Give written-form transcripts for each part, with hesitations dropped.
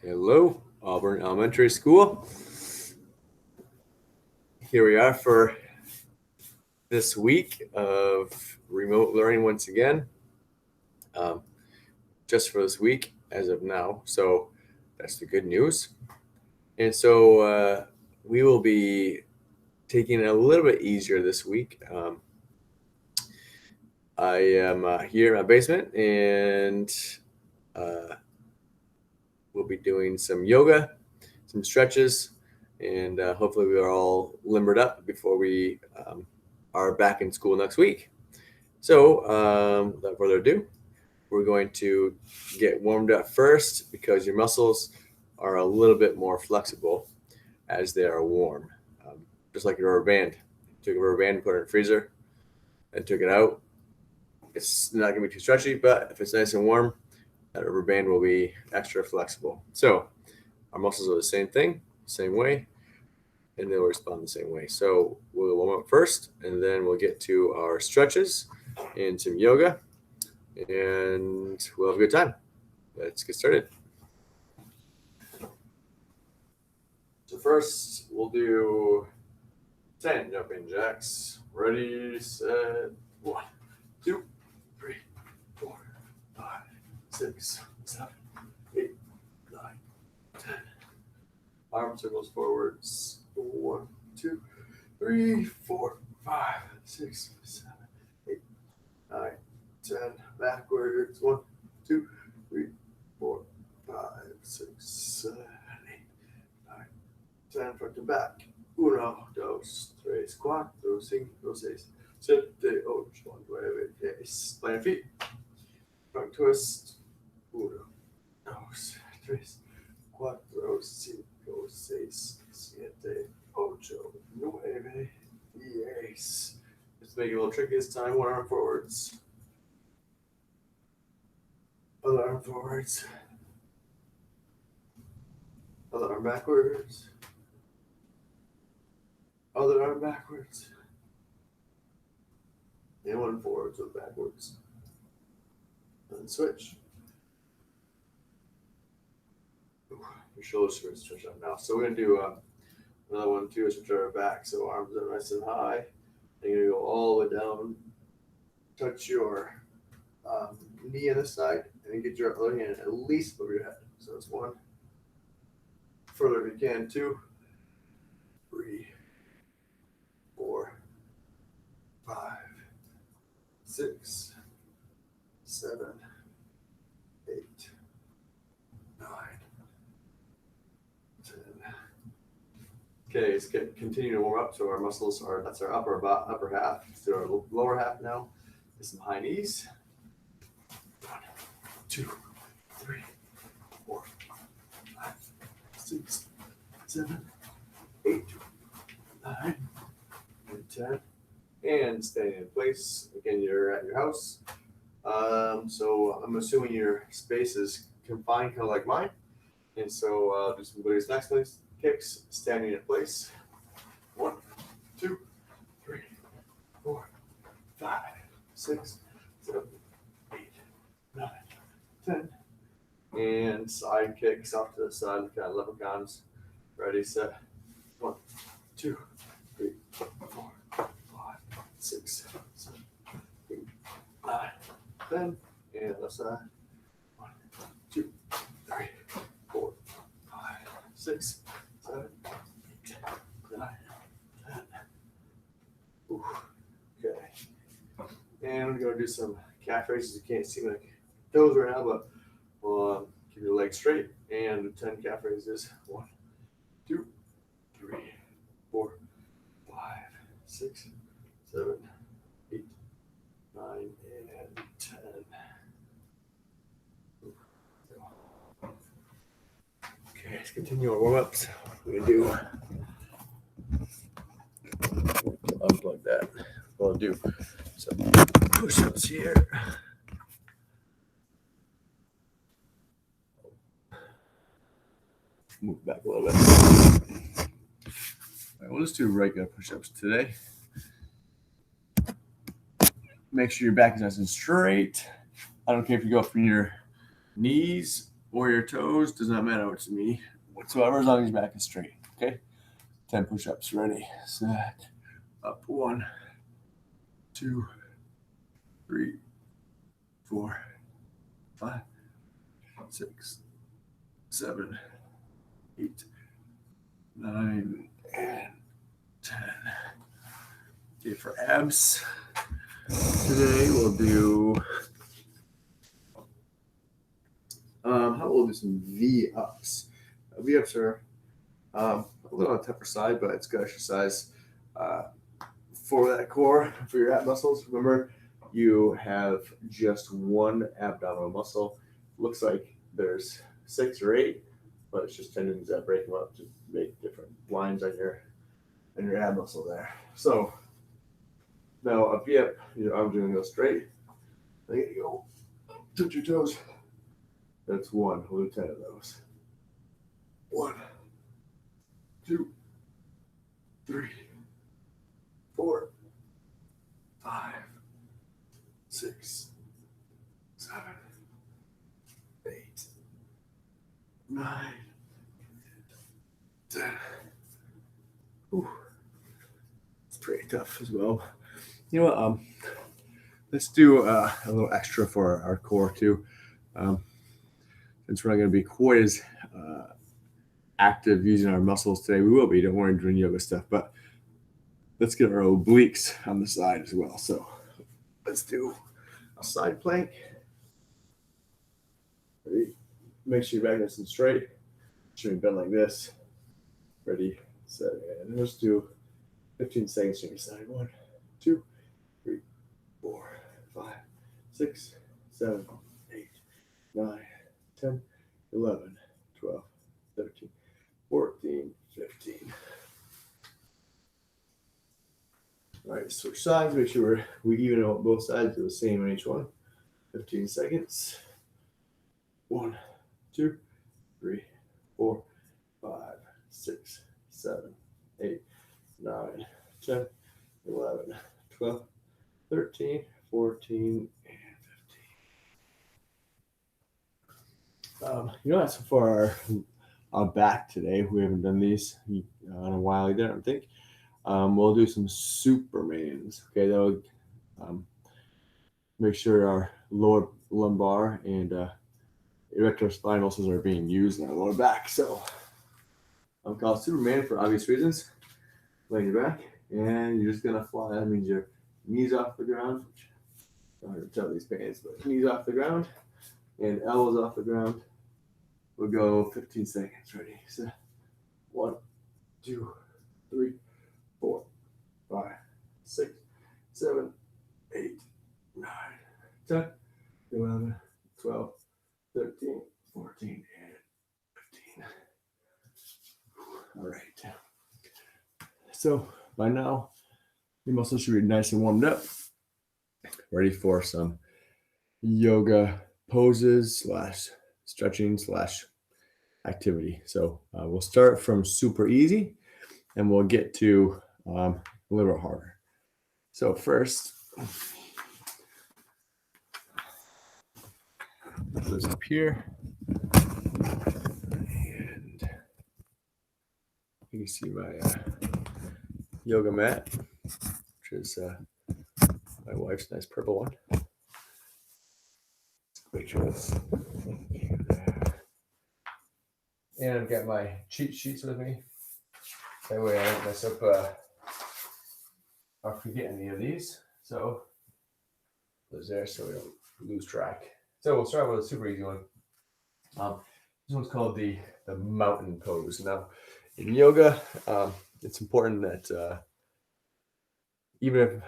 Hello, Auburn Elementary School. Here we are for this week of remote learning once again. Just for this week as of now. So that's the good news. And so we will be taking it a little bit easier this week. I am here in my basement and we'll be doing some yoga, some stretches, and hopefully we are all limbered up before we are back in school next week. So without further ado, we're going to get warmed up first because your muscles are a little bit more flexible as they are warm. Just like a rubber band. Took a rubber band, put it in the freezer, and took it out. It's not going to be too stretchy, but if it's nice and warm, that rubber band will be extra flexible. So our muscles are the same thing, same way, and they'll respond the same way. So we'll warm up first, and then we'll get to our stretches and some yoga, and we'll have a good time. Let's get started. So first, we'll do 10 jumping jacks. Ready, set, 1, 2, 3, 4, 5, 6, 7, 8, 9, 10. Arm circles forwards. 1, 2, 3, 4, 5, 6, 7, 8, 9, 10. Backwards. 1, 2, 3, 4, 5, 6, 7, 8, 9, 10. Front to back. 1, 2, 3, 4, 5, 6, 7, 8, 9, 10. Plant feet. Front twist. 1, 2, 3, 4, 5, 6, 7, 8, 9, 10. Let's make it a little tricky this time. One arm forwards. Other arm forwards. Other arm backwards. Other arm backwards. And one forwards or backwards. And switch. Your shoulders are going to stretch out now. So we're going to do another one too, stretch our back. So arms are nice and high. And you're going to go all the way down. Touch your knee on this side. And then get your other hand at least over your head. So it's 1. Further if you can. 2, 3, 4, 5, 6, 7, 8, 9, 10. Okay, let's continue to warm up. So our muscles are, that's our upper half. Let's do our lower half now. Get some high knees. 1, 2, 3, 4, 5, 6, 7, 8, 9, and 10. And staying in place. Again, you're at your house. So I'm assuming your space is confined, kind of like mine. And so do some booty snacks, kicks, standing in place. 1, 2, 3, 4, 5, 6, 7, 8, 9, 10. And side kicks off to the side, kind of leprechauns. Ready, set. 1, 2, 3, 4, 5, 6, 7, 8, 9, 10. And left side. 1, 2, 3, 4, 5, 6, 7, 8, 9, 10. Ooh. Okay. And we're going to do some calf raises. You can't see my toes right now, but we'll keep your legs straight and do 10 calf raises. 1, 2, 3, 4, 5, 6, 7, 8, 9, and 10. Okay, let's continue our warm-ups. We're going to do unplug that. We'll do some push-ups here. Move back a little bit. All right, we'll just do regular push-ups today. Make sure your back is nice and straight. I don't care if you go from your knees or your toes, does not matter to me whatsoever, as long as your back is straight. Okay, 10 push-ups. Ready, set, up. 1, 2, 3, 4, 5, 6, 7, 8, 9, and 10. Okay, for abs, today we'll do we'll do some V-ups. V-ups are a little on the tougher side, but it's good exercise for that core, for your ab muscles. Remember, you have just one abdominal muscle. Looks like there's 6 or 8, but it's just tendons that break them up to make different lines on your ab muscle there. So now a V-up, your arms are going to go straight. There you go. Touch your toes. That's 1. We'll do 10 of those. 1, 2, 3, 4, 5, 6, 7, 8, 9, 10. Ooh. It's pretty tough as well. You know what? Let's do a little extra for our core too. Since we're not going to be quite as active using our muscles today, we will be. Don't worry, doing yoga stuff, but let's get our obliques on the side as well. So let's do a side plank. Ready? Make sure your back nice and straight. Should we bend like this? Ready, set, and let's do 15 seconds to your side. 1, 2, 3, 4, 5, 6, 7, 8, 9, 10, 11, 12, 13, 14, 15. All right, switch sides. Make sure we even out both sides. Do the same on each one. 15 seconds. 1, 2, 3, 4, 5, 6, 7, 8, 9, 10, 11, 12, 13, 14, and 15. You know, that's for our back today. We haven't done these in a while either, I don't think. We'll do some Supermans. Okay, that'll make sure our lower lumbar and erector spine muscles are being used in our lower back. So I'm called Superman for obvious reasons. Laying your back, and you're just gonna fly. That means your knees off the ground. I don't tell these pants, but knees off the ground and elbows off the ground. We'll go 15 seconds. Ready? So 1, 2, 3, 4, 5, 6, 7, 8, 9, 10, 11, 12, 13, 14, and 15. All right. So by now, your muscles should be nice and warmed up. Ready for some yoga poses / stretching / activity. So we'll start from super easy, and we'll get to a little bit harder. So first, put this up here, and you can see my yoga mat, which is my wife's nice purple one. Make sure that's there. And I've got my cheat sheets with me. That way I don't mess up or forget any of these. So those there so we don't lose track. So we'll start with a super easy one. This one's called the mountain pose. Now in yoga, it's important that even if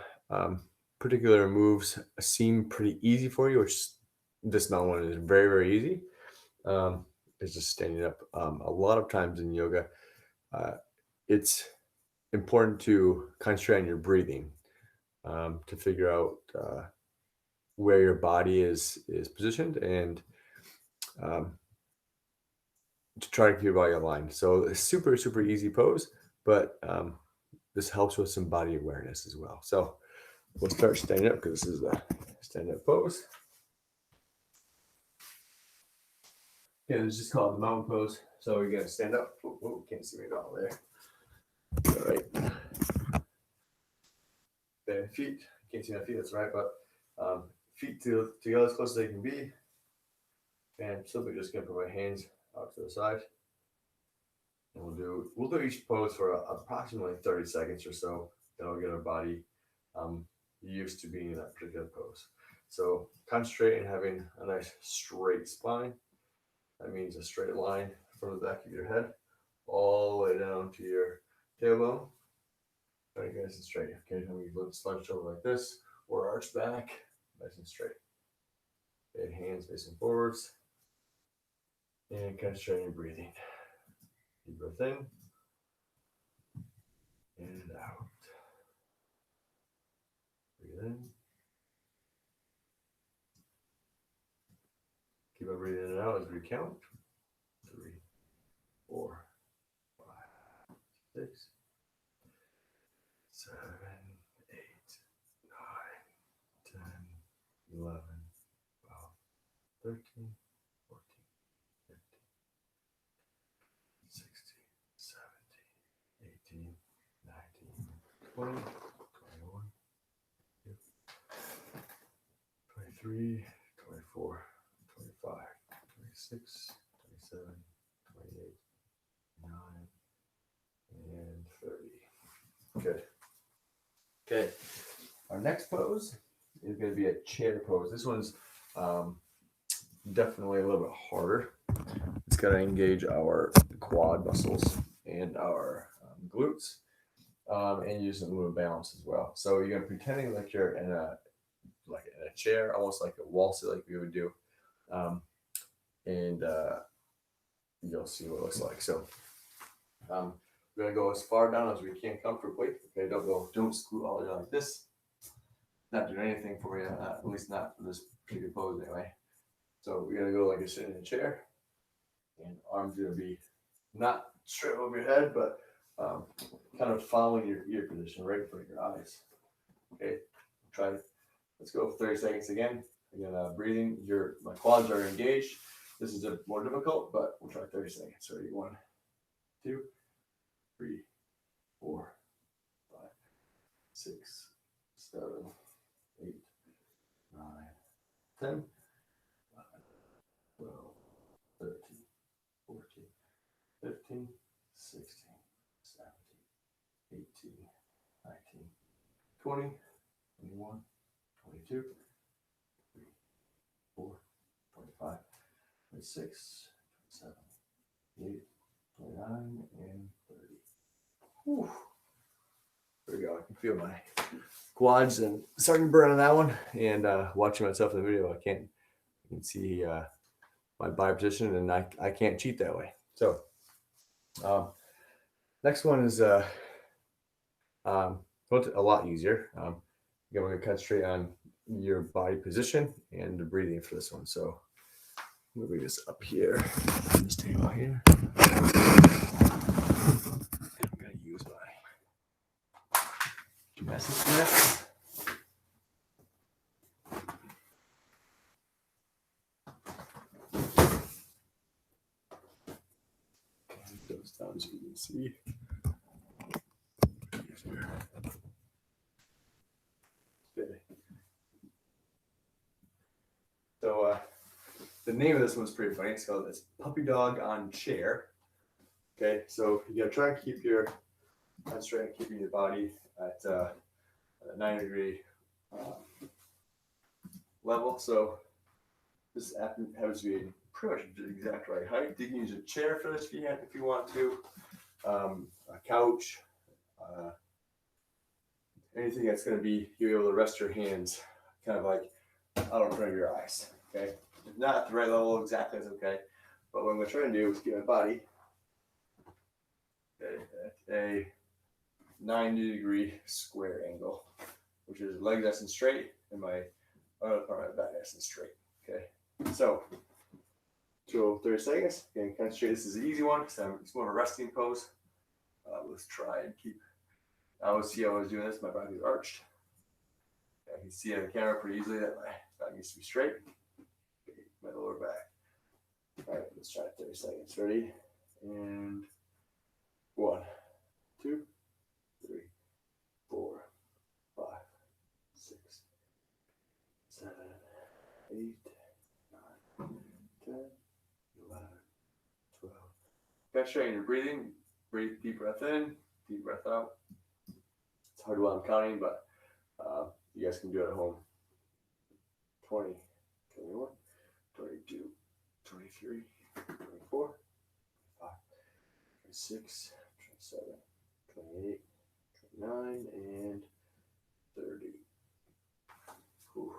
particular moves seem pretty easy for you, which this mountain one is very, very easy. It's just standing up. A lot of times in yoga, it's important to concentrate on your breathing to figure out where your body is positioned and to try to keep your body aligned. So it's super, super easy pose, but this helps with some body awareness as well. So we'll start standing up because this is the stand up pose. Yeah, it's just called the mountain pose. So you're gonna stand up. Oh, can't see me at all there. All right. Okay, feet. Can't see my feet. That's right. But feet together as close as they can be. And simply just gonna put my hands out to the side. And we'll do each pose for approximately 30 seconds or so. That'll get our body used to being in that particular pose. So concentrate on having a nice straight spine. That means a straight line from the back of your head all the way down to your tailbone. Very nice and straight. Okay, then we look slouched over like this, or arch back, nice and straight. Okay, hands facing forwards. And concentrate on your breathing. Deep breath in and out. Breathe in. Keep on breathing in and out as we count. 3, 4, 5, 6, 7, 8, 9, 10, 11, 12, 13, 14, 15, 16, 17, 18, 19, 20, 21, 23, 24, 25, 26, 27, 28, 9, and 30. Good. Okay. Our next pose is going to be a chair pose. This one's definitely a little bit harder. It's got to engage our quad muscles and our glutes, and use a little balance as well. So you're pretending like you're in a chair, almost like a wall sit, like we would do, and you'll see what it looks like. So we're gonna go as far down as we can comfortably. Okay, don't scoot all the way like this. Not doing anything for you, at least not for this particular pose anyway. So we're gonna go like you're sitting in a chair, and arms gonna be not straight over your head, but kind of following your ear position, right in front of your eyes. Okay, try it. Let's go for 30 seconds again. Again, breathing. My quads are engaged. This is more difficult, but we'll try 30 seconds. Ready? 1, 2, 3, 4, 5, 6, 7, 8, 9, 10, 11, 12, 13, 14, 15, 16, 17, 18, 19, 20, 21, 22, 23, 24, 25, 26, 27, 28, 29, and 30. Whew. There we go. I can feel my quads and starting to burn on that one. And watching myself in the video, I can see my body position, and I can't cheat that way. So next one is a lot easier. Again, we're going to concentrate on your body position and the breathing for this one. So moving this up here on this table here. I'm going to use my gymnastics mat. Goes down so you can see. Okay. So the name of this one's pretty funny. It's called Puppy Dog on Chair. Okay, so you gotta try and concentrate on keeping your body at a 90-degree level. So this happens to be pretty much the exact right height. You can use a chair for this if you want to, a couch, anything that's going to be you're able to rest your hands kind of like out in front of your eyes. Okay, if not at the right level exactly, that's okay. But what I'm going to try and do is get my body at a 90-degree square angle, which is legs nice and straight and my other part of my back nice and straight. Okay, so 30 seconds. Again, concentrate. This is an easy one because it's more of a resting pose. Let's try and keep. I always see how I was doing this. My body was arched. I can see on the camera pretty easily that my back needs to be straight. My lower back. All right. Let's try 30 seconds. Ready? And 1, 2, 3, 4, 5, 6, 7, 8, 9, 10, 11, 12. Okay, straighten your breathing. Breathe, deep breath in, deep breath out. It's hard while I'm counting, but you guys can do it at home. 20, 21, 22, 23, 24, 25, 26, 27, 28, 29, and 30. Whew.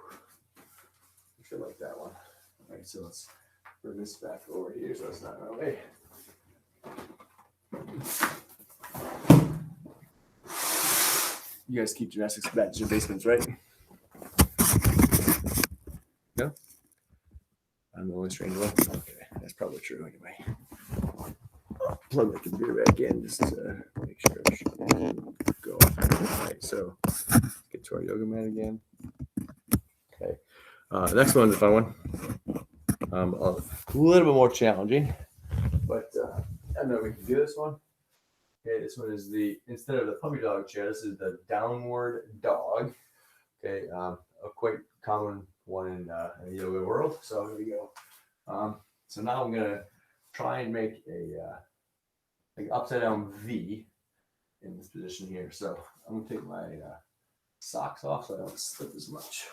I should like that one. All right, so let's bring this back over here so it's not in our way. You guys keep gymnastics back to your basements, right? No? I'm the only strange one? Okay, that's probably true anyway. Plug the computer back in just to make sure it should go. All right, so let's get to our yoga mat again. Okay, the next one's a fun one. A little bit more challenging, but I know we can do this one. Okay, this one is instead of the puppy dog chair, this is the downward dog. Okay, a quite common one in the yoga world. So here we go. So now I'm gonna try and make like upside down V in this position here. So I'm gonna take my socks off so I don't slip as much.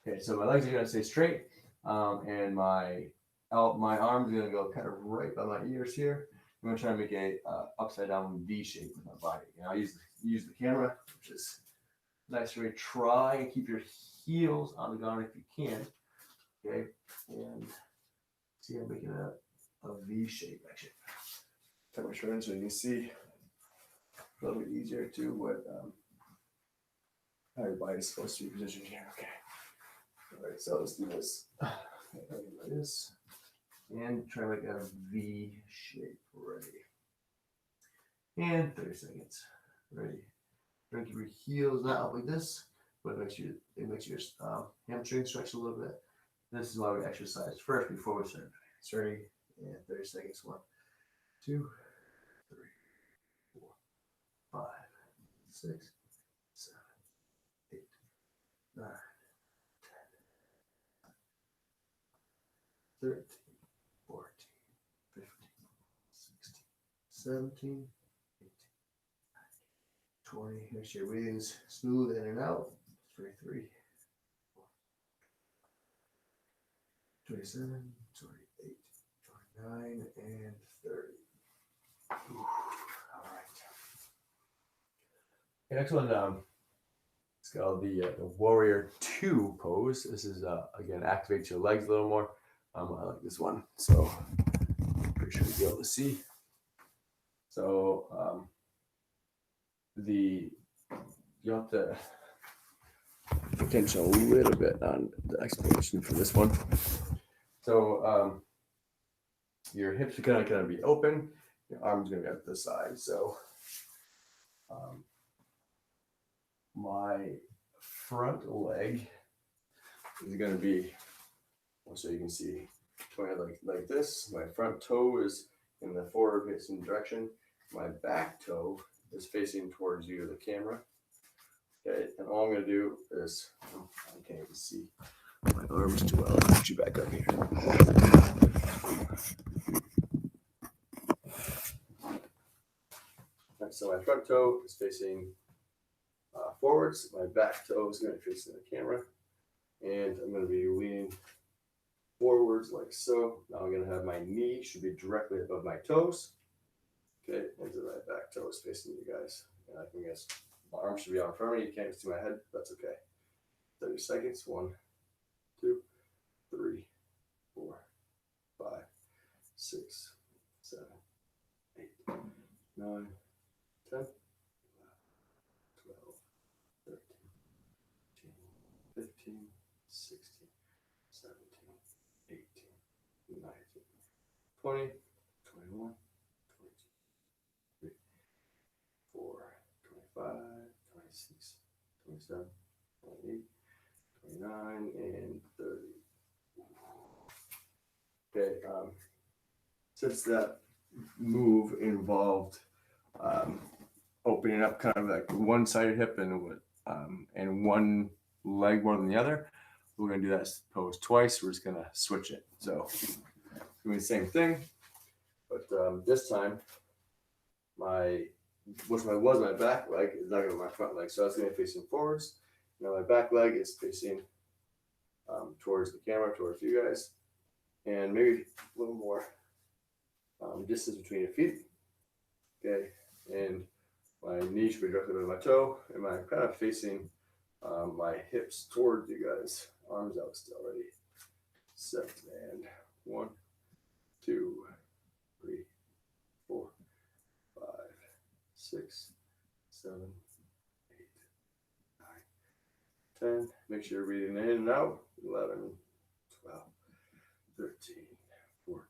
Okay, so my legs are gonna stay straight, and my arms are gonna go kind of right by my ears here. I'm gonna try to make a upside down V shape with my body. And I'll use the camera, which is nice way. Try and keep your heels on the ground if you can. Okay, and see I'm making a V shape actually. Tuck my shirt in so you can see a little bit easier too what how your body is supposed to be positioned here. Okay. All right, so let's do this. Like this. And try to make a V shape. Ready. And 30 seconds. Ready. Try to keep your heels not up like this, but it makes your hamstring stretch a little bit. This is why we exercise first before we start. It's ready. And 30 seconds. 1, 2, 3, 4, 5, 6, 7, 8, 9, 10, 13, 14, 15, 16, 17, 18, 20. Make sure your breathing's smooth in and out. 23, 27, 28, 29, and 30. Ooh, all right. The next one, it's called the Warrior 2 pose. This is, again, activates your legs a little more. I like this one, so I'm pretty sure you'll be able to see. So you have to pay attention a little bit on the explanation for this one. So your hips are going to be open, your arms are going to be at the side. So my front leg is going to be, so you can see, like this. My front toe is in the forward facing direction. My back toe is facing towards you, the camera. Okay, and all I'm going to do is, I can't even see my arms too well. I'll put you back up here. Right, so my front toe is facing forwards. My back toe is going to be facing the camera. And I'm going to be leaning forwards like so. Now I'm going to have my knee should be directly above my toes. Okay, and my back toe is facing you guys. And I can guess my arm should be out in front of me. You can't see my head. That's okay. 30 seconds. 1, 2, 3, 4, 5, 6, 7, 8, 9, 10, 11, 12, 13, 14, 15, 16, 17, 18, 19, 20, 21, 22, 23, 24, 25, 26, 27, 28, 29, and 30. Okay, since that move involved opening up kind of like one-sided hip and one leg more than the other, we're gonna do that pose twice. We're just gonna switch it. So doing the same thing, but this time my back leg is not gonna be my front leg, so that's gonna be facing forwards. Now my back leg is facing towards the camera, towards you guys, and maybe a little more distance between your feet. Okay, and my knee should be directly to my toe, and I'm kind of facing my hips towards you guys. Arms out still, ready, set, and 1, 2, 3, 4, 5, 6, 7, 8, 9, 10. Make sure you're breathing in and out. 11, 12, 13, 14,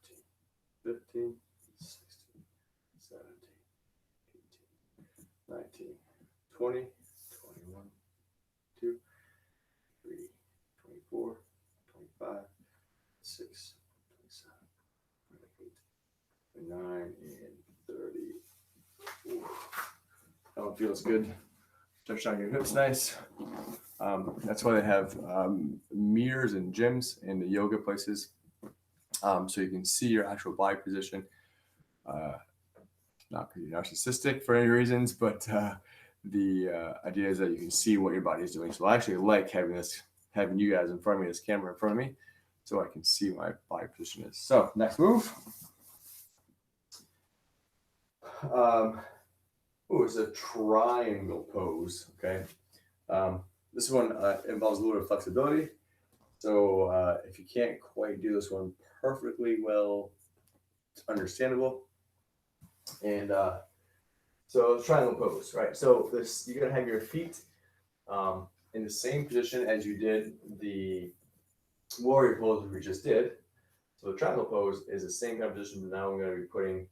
15, 16, 17, 18, 19, 20, 21, 2, 3, 24, 25, 6, 27, 28, 29, and 30. Ooh. That one feels good. Stretch out your hips nice. That's why they have mirrors in gyms and the yoga places, so you can see your actual body position. Not because you're narcissistic for any reasons, but the idea is that you can see what your body is doing. So I actually like having you guys in front of me, this camera in front of me, so I can see my body position is. So next move. It's a triangle pose. Okay. This one involves a little bit of flexibility. So if you can't quite do this one perfectly well, it's understandable. And so triangle pose, right? So this, you're gonna have your feet in the same position as you did the warrior pose we just did. So the triangle pose is the same kind of position, but now I'm gonna be putting,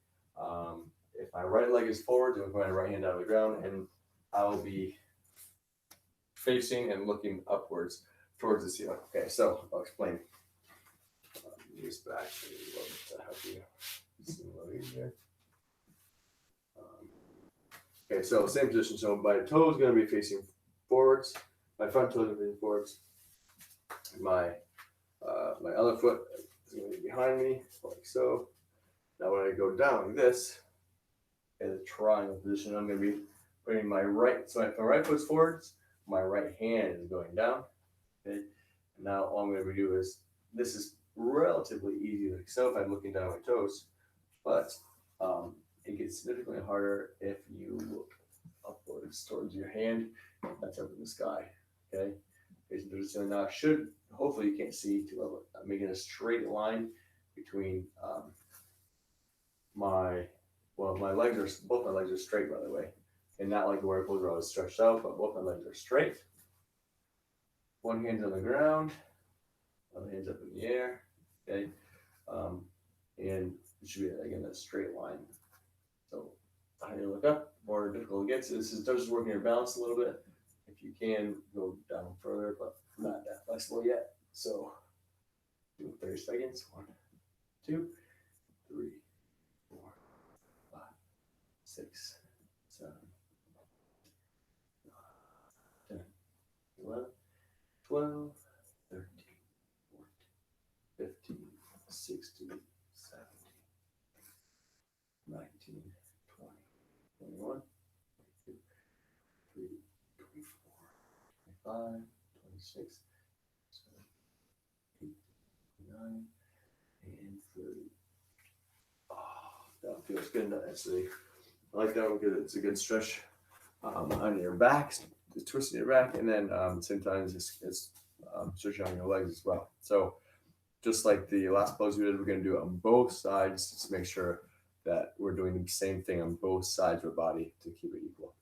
if my right leg is forward, I'm putting my right hand out of the ground, and I'll be facing and looking upwards towards the ceiling. Okay, so I'll explain. Use back to help you see a little easier. Okay, so same position. So my toe is going to be facing forwards. My front toe is going to be forwards. My other foot is going to be behind me, like so. Now when I go down like this, in a triangle position, I'm going to be putting my right. So if my right foot's forwards, my right hand is going down. Okay. And now all I'm going to do is, this is relatively easy like so if I'm looking down at my toes, but it gets significantly harder if you look upwards towards your hand. That's up in the sky. Okay. So now hopefully you can't see too well. I'm making a straight line between both my legs are straight, by the way, and not like the warrior pose where I was stretched out, but both my legs are straight. One hand's on the ground, other hand's up in the air. Okay, and it should be again that straight line. So the higher you look up, the more difficult it gets. This is just working your balance a little bit. If you can go down further, but not that flexible yet. So do 30 seconds. 1, 2, 3, 4, 5, 6, 7, 9, 10, 11, 12, 13, 14, 15, 16, 17, 19, 20, 21, 22, 23, 24, 25, 26, 27, 28, 29, and 30. Oh, that feels good. I like that one because it's a good stretch on your back, twisting your back, and then sometimes it's stretching on your legs as well. So just like the last pose we did, we're going to do it on both sides just to make sure that we're doing the same thing on both sides of the body to keep it equal.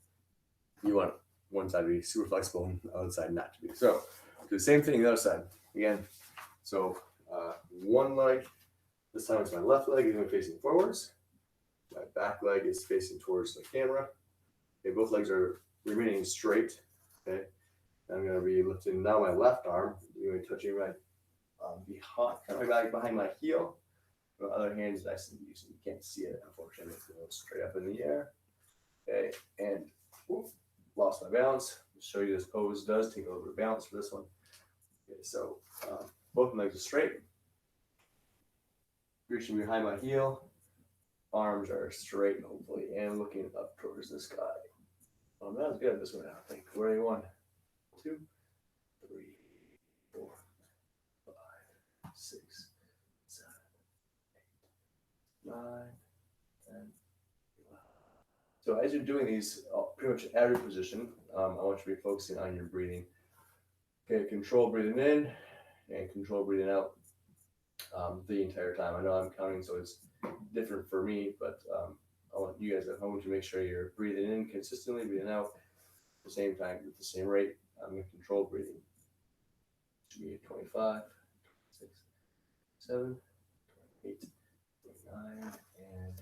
You want one side to be super flexible and the other side not to be. So do the same thing on the other side. Again, so one leg, this time it's my left leg is going to be facing forwards. My back leg is facing towards the camera. Okay, both legs are remaining straight. Okay, I'm going to be lifting now my left arm. You're going to be touching right behind, kind of like behind my heel. The other hand is nice and loose. You can't see it, unfortunately. It's going straight up in the air. Okay, and lost my balance. I'll show you this pose does take a little bit of balance for this one. Okay, so both legs are straight. Reaching behind my heel. Arms are straight, hopefully, and looking up towards the sky. That was good. This one, I think. Ready? 1, 2, 3, 4, 5, 6, 7, 8, 9, 10, 11. So as you're doing these, pretty much every position, I want you to be focusing on your breathing. Okay, control breathing in and control breathing out the entire time. I know I'm counting, so it's different for me, but I want you guys at home to make sure you're breathing in consistently, breathing out at the same time at the same rate. I'm going to control breathing. Should be 25, 26, 7, 28, 29, and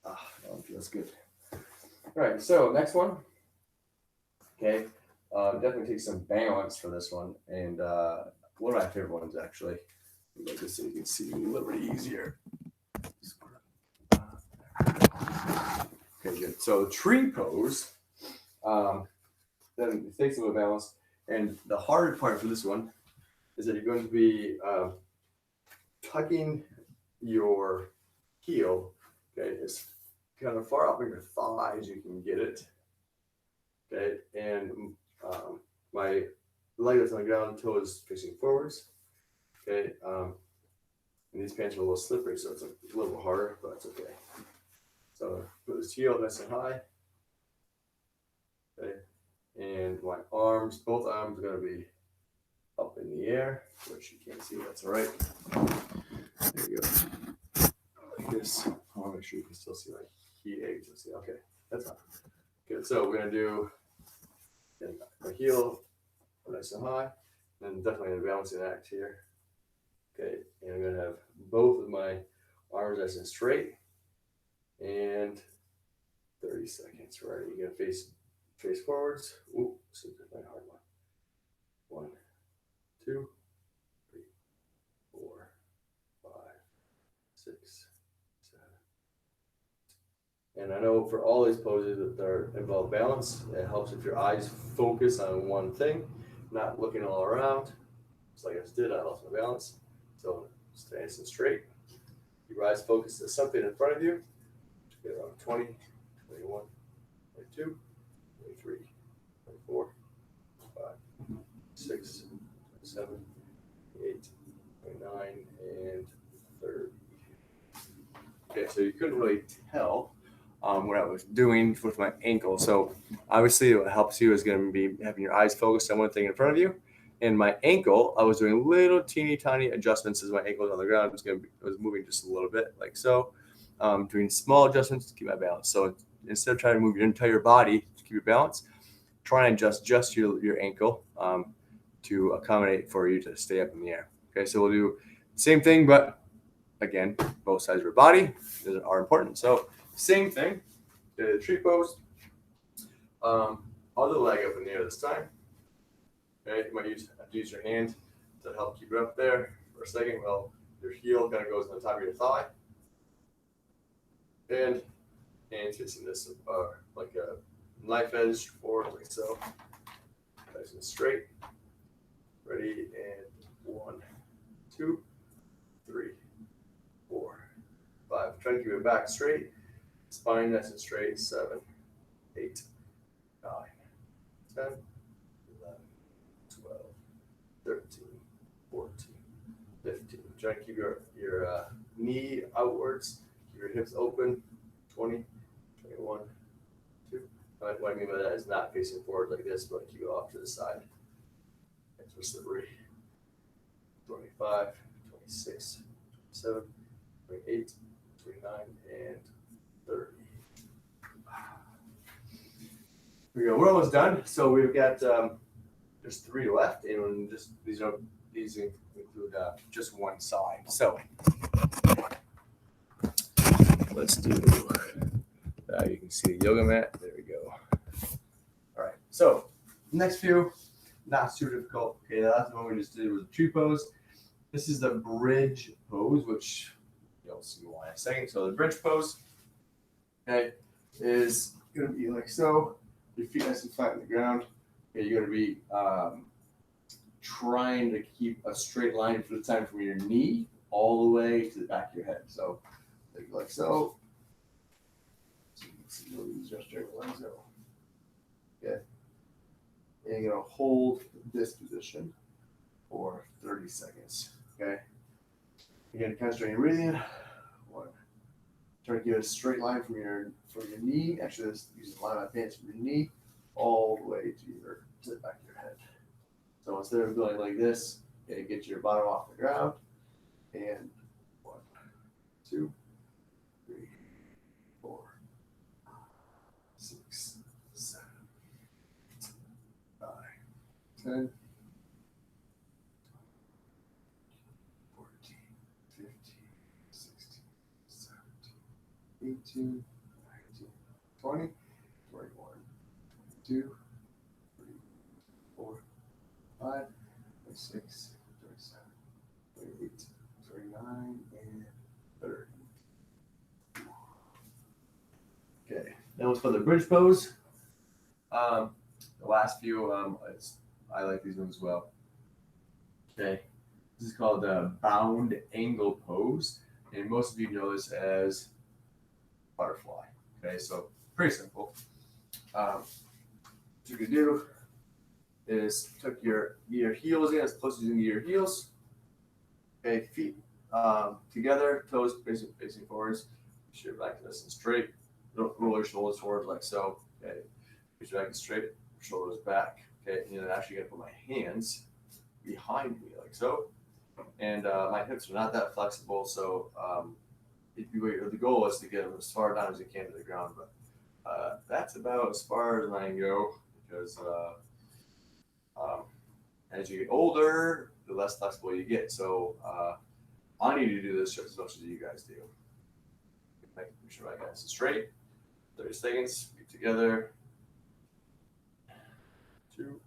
30. That feels good. All right, so next one. Okay, definitely take some balance for this one, and one of my favorite ones actually. Like this, so you can see a little bit easier. Okay, good. So tree pose. Then it takes a little balance, and the harder part for this one is that you're going to be tucking your heel. Okay, as kind of far up in your thigh as you can get it. Okay, and my leg is on the ground, toe is facing forwards. Okay, and these pants are a little slippery, so it's a little harder, but it's okay. So put this heel nice and high. Okay, and my arms, both arms are going to be up in the air, which you can't see. That's all right. There you go. Like this. I want to make sure you can still see my heel. Okay, that's fine. Good. So we're going to do my heel nice and high, and definitely a balancing act here. Okay, and I'm going to have both of my arms nice and straight, and 30 seconds. Right, you're going to face forwards. Ooh, this is a hard one. 1, 2, 3, 4, 5, 6, 7. And I know for all these poses that involve balance, it helps if your eyes focus on one thing, not looking all around. Just like I just did, I lost my balance. So stay nice and straight. Your eyes focus to something in front of you. Get around 20, 21, 22, 23, 24, 5, 6, 7, 8, 29, and 30. Okay, so you couldn't really tell what I was doing with my ankle. So obviously what helps you is going to be having your eyes focused on one thing in front of you. And my ankle, I was doing little teeny tiny adjustments as my ankle was on the ground. I was moving just a little bit like so. Doing small adjustments to keep my balance. So instead of trying to move your entire body to keep your balance, try and adjust just your ankle to accommodate for you to stay up in the air. Okay, so we'll do the same thing, but again, both sides of your body are important. So same thing, the tree pose. Other leg up in the air this time. Okay, you might have to use your hand to help keep it up there for a second. Well, your heel kind of goes on the top of your thigh. And hands facing this like a knife edge forward, like so. Nice and straight. Ready, and 1, 2, 3, 4, 5. Try to keep it back straight. Spine nice and straight. 7, 8, 9, 10, 11, 12, 13, 14, 15. Try to keep your knee outwards. Keep your hips open. 20, 21, 2. What I mean by that is not facing forward like this, but keep it off to the side. That's what's slippery. 25, 26, 27, 28, 29, and 30. Here we go. We're almost done. So we've got just 3 left, and just these include just one side. So let's do. You can see the yoga mat. There we go. So next few, not too difficult. Okay, the last one we just did was a tree pose. This is the bridge pose, which you'll see why in a second. So the bridge pose, okay, is gonna be like so. Your feet nice and flat on the ground. Okay, you're gonna be trying to keep a straight line for the time from your knee all the way to the back of your head. So like so. So you can see you'll use your straight line. So okay. And you're gonna hold this position for 30 seconds. Okay. Again, concentrate your breathing. One. Try to get a straight line from your knee. Actually, let's use the line of my pants from your knee all the way to the back of your head. So instead of going like this, okay, get your bottom off the ground. And 1, 2, 3, 4, 6, 7, 9, 10, 14, 15, 16, 17, 18, 19, 20, 21, 22, 23, 24, 25, 26, 27, 28, 29, and 30. Okay, now let's put the bridge pose. The last few, I like these ones as well. Okay, this is called the bound angle pose, and most of you know this as butterfly. Okay, so pretty simple. What you can do is tuck your heels in as close as you can get your heels. Okay, feet together, toes facing forwards. Push your back nice and straight. Don't roll your shoulders forward like so. Okay, push your back straight, shoulders back. Okay, and then actually gonna put my hands behind me like so. And my hips are not that flexible, so the goal is to get them as far down as you can to the ground. But that's about as far as I can go because as you get older, the less flexible you get. So I need to do this just as much as you guys do. Make sure my guys are straight. 30 seconds. Feet together. 2,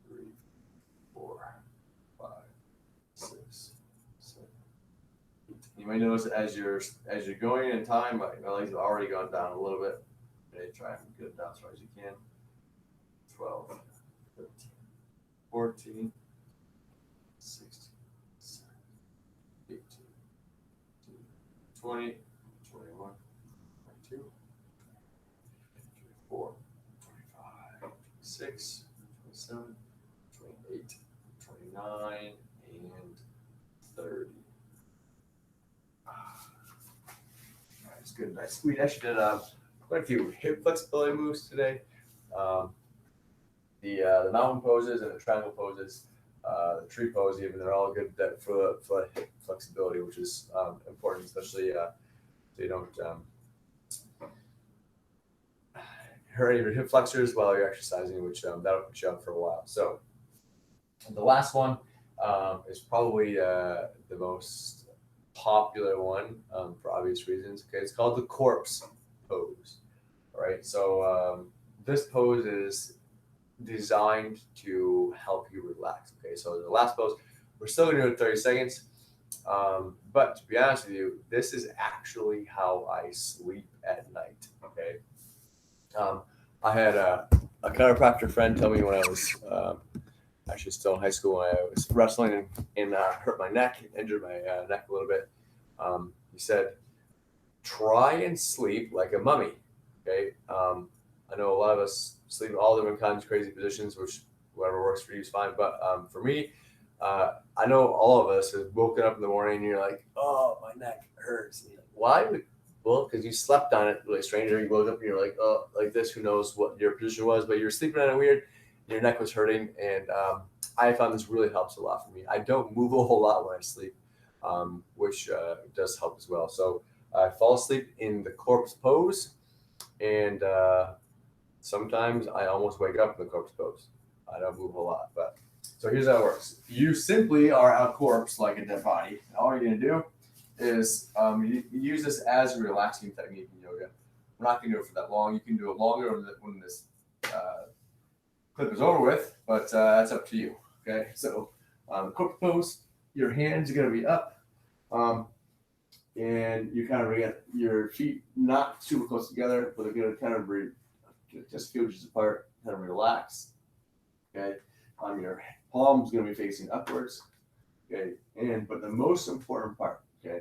3, 4, 5, 6, 7, 8. You might notice as you're going in time, my legs have already gone down a little bit. Okay, try and get it down as far as you can. 12, 13, 14, 16, 17, 18, 20, 21, 22, 24, 25, 26, 27, 28, 29, and 30. That's good. Nice. We actually did quite a few hip flexibility moves today. The mountain poses and the triangle poses, the tree pose, even they're all good for hip flexibility, which is important, especially so you don't hurt your hip flexors while you're exercising, which that'll put you up for a while. So the last one is probably the most popular one for obvious reasons. Okay, it's called the corpse pose. All right, so this pose is designed to help you relax. Okay, so the last pose, we're still gonna do it 30 seconds. But to be honest with you, this is actually how I sleep at night. Okay. I had a chiropractor friend tell me when I was actually still in high school when I was wrestling and hurt my neck, injured my neck a little bit. He said, try and sleep like a mummy. Okay. I know a lot of us sleep in all different kinds of crazy positions, which whatever works for you is fine. But for me, I know all of us have woken up in the morning and you're like, oh, my neck hurts. And you're like, why? Well, because you slept on it really strange. You woke up and you're like, oh, like this. Who knows what your position was? But you're sleeping on it weird. And your neck was hurting. And I found this really helps a lot for me. I don't move a whole lot when I sleep, which does help as well. So I fall asleep in the corpse pose. And sometimes I almost wake up in the corpse pose. I don't move a lot, but so here's how it works. You simply are a corpse like a dead body. All you're gonna do is you use this as a relaxing technique in yoga. We're not gonna do it for that long. You can do it longer when this clip is over with, but that's up to you. Okay, so corpse pose, your hands are going to be up, and you kind of get your feet not super close together, but they're going to kind of just scooches apart, kind of relax. Okay, your palm's going to be facing upwards. Okay, but the most important part, okay,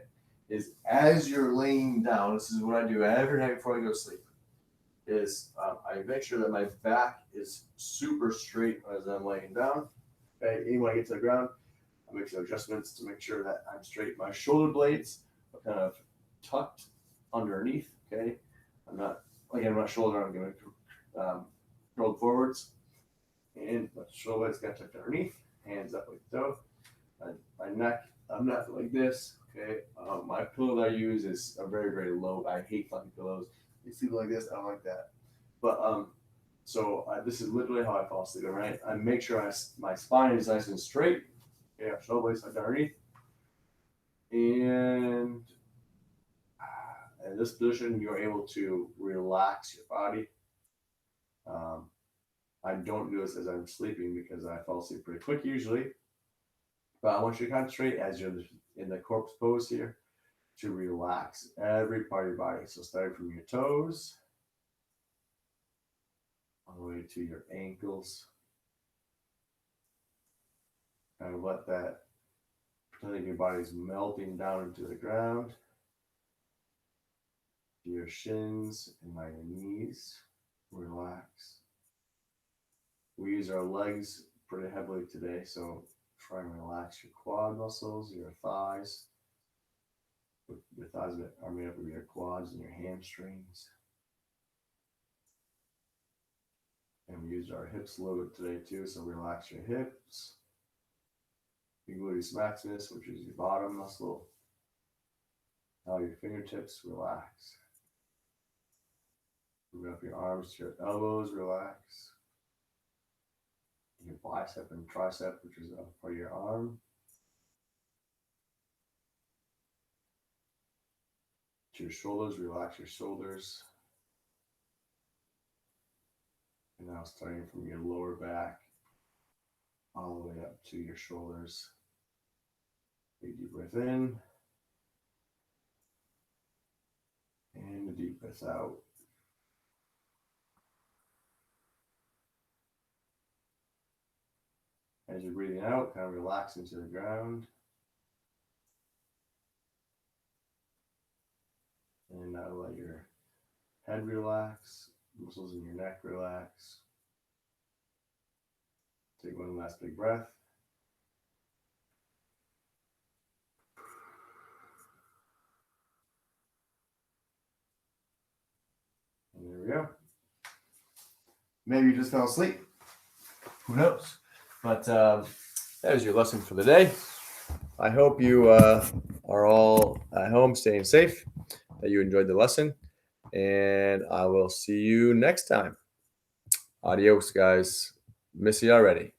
is as you're laying down. This is what I do every night before I go to sleep. Is I make sure that my back is super straight as I'm laying down. Okay, even when I get to the ground, I make some adjustments to make sure that I'm straight. My shoulder blades are kind of tucked underneath. Okay, I'm not shoulder. I'm going to curled forwards, and my shoulder blades got tucked underneath. Hands up like so. My neck, I'm not like this. Okay, my pillow that I use is a very, very low. I hate fluffy pillows. You sleep like this, I don't like that. But this is literally how I fall asleep. Right, I make sure my spine is nice and straight. Okay, shoulder blades tucked underneath, and in this position, you're able to relax your body. I don't do this as I'm sleeping because I fall asleep pretty quick usually. But I want you to concentrate as you're in the corpse pose here to relax every part of your body. So starting from your toes all the way to your ankles. Kind of let that, pretending your body is melting down into the ground. To your shins and my knees. Relax. We use our legs pretty heavily today, so try and relax your quad muscles, your thighs. Your thighs are made up of your quads and your hamstrings. And we use our hips a little bit today too, so relax your hips. Your gluteus maximus, which is your bottom muscle. Now your fingertips, relax. Move up your arms to your elbows, relax. Your bicep and tricep, which is up part of your arm. To your shoulders, relax your shoulders. And now starting from your lower back all the way up to your shoulders. Take a deep breath in. And a deep breath out. As you're breathing out, kind of relax into the ground. And now let your head relax, muscles in your neck relax. Take one last big breath. And there we go. Maybe you just fell asleep. Who knows? But that was your lesson for the day. I hope you are all at home staying safe, that you enjoyed the lesson, and I will see you next time. Adios, guys. Miss you already.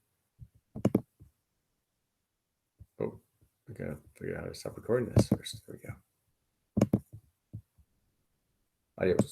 Oh, we gotta figure out how to stop recording this first. There we go. Adios.